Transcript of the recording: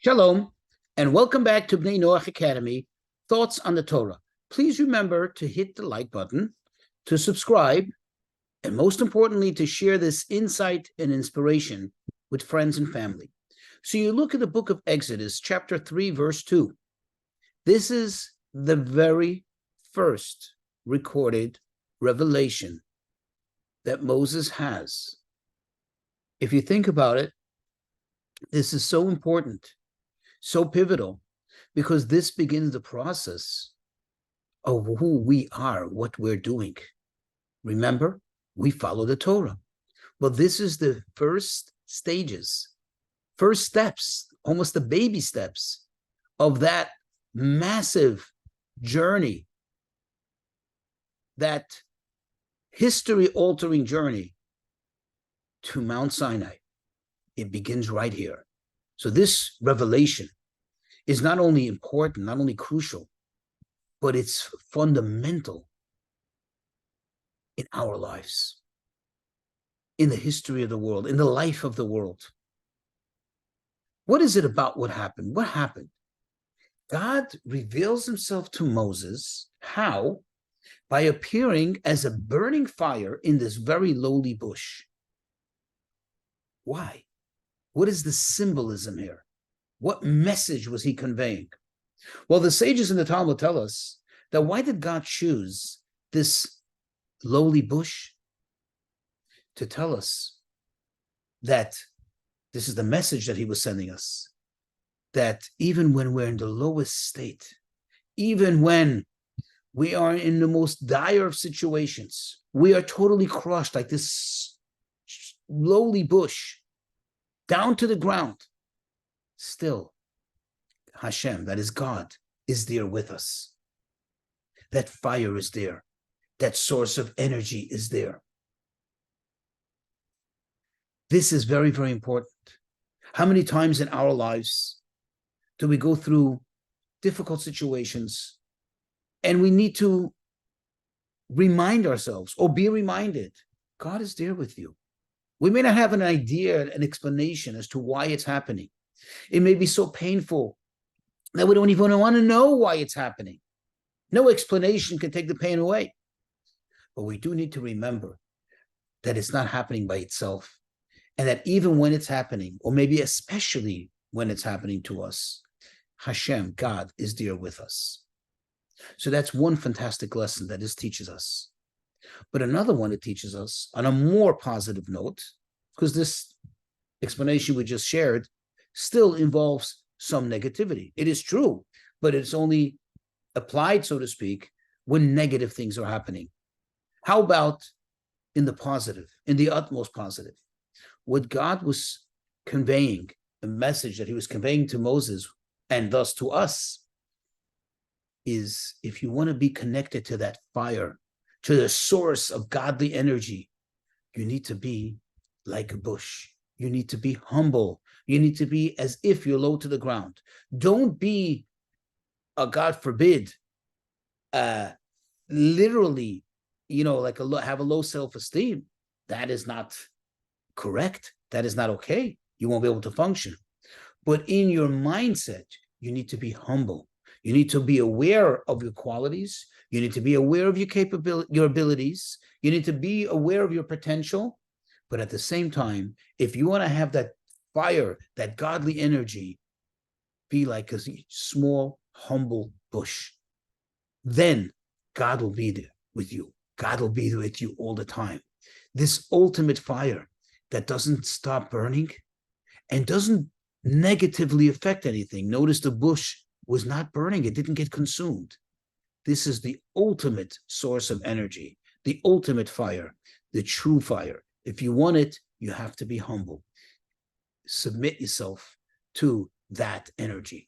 Shalom, and welcome back to Bnei Noach Academy, Thoughts on the Torah. Please remember to hit the like button, to subscribe, and most importantly, to share this insight and inspiration with friends and family. So you look at the book of Exodus, chapter 3, verse 2. This is the very first recorded revelation that Moses has. If you think about it, this is so important, so pivotal, because this begins the process of who we are, what we're doing. Remember, we follow the Torah. Well, this is the first stages, first steps, almost the baby steps of that massive journey, that history-altering journey to Mount Sinai. It begins right here. So this revelation is not only important, not only crucial, but it's fundamental in our lives, in the history of the world, in the life of the world. What is it about what happened? What happened? God reveals himself to Moses. How? By appearing as a burning fire in this very lowly bush. Why? What is the symbolism here? What message was he conveying? Well, the sages in the Talmud tell us that why did God choose this lowly bush? To tell us that this is the message that he was sending us, that even when we're in the lowest state, even when we are in the most dire of situations, we are totally crushed like this lowly bush, down to the ground, still Hashem, that is God, is there with us. That fire is there. That source of energy is there. This is very, very important. How many times in our lives do we go through difficult situations and we need to remind ourselves or be reminded, God is there with you. We may not have an idea, an explanation as to why it's happening. It may be so painful that we don't even want to know why it's happening. No explanation can take the pain away. But we do need to remember that it's not happening by itself. And that even when it's happening, or maybe especially when it's happening to us, Hashem, God, is there with us. So that's one fantastic lesson that this teaches us. But another one it teaches us on a more positive note, because this explanation we just shared still involves some negativity. It is true, but it's only applied, so to speak, when negative things are happening. How about in the positive, in the utmost positive? What God was conveying, the message that he was conveying to Moses and thus to us, is if you want to be connected to that fire, to the source of godly energy, you need to be like a bush. You need to be humble. You need to be as if you're low to the ground. Don't be, God forbid, literally, have a low self-esteem. That is not correct. That is not okay. You won't be able to function. But in your mindset, you need to be humble. You need to be aware of your qualities. You need to be aware of your capability, your abilities. You need to be aware of your potential. But at the same time, if you want to have that fire, that godly energy, be like a small, humble bush. Then God will be there with you. God will be there with you all the time. This ultimate fire that doesn't stop burning and doesn't negatively affect anything. Notice the bush was not burning. It didn't get consumed. This is the ultimate source of energy, the ultimate fire, the true fire. If you want it, you have to be humble. Submit yourself to that energy.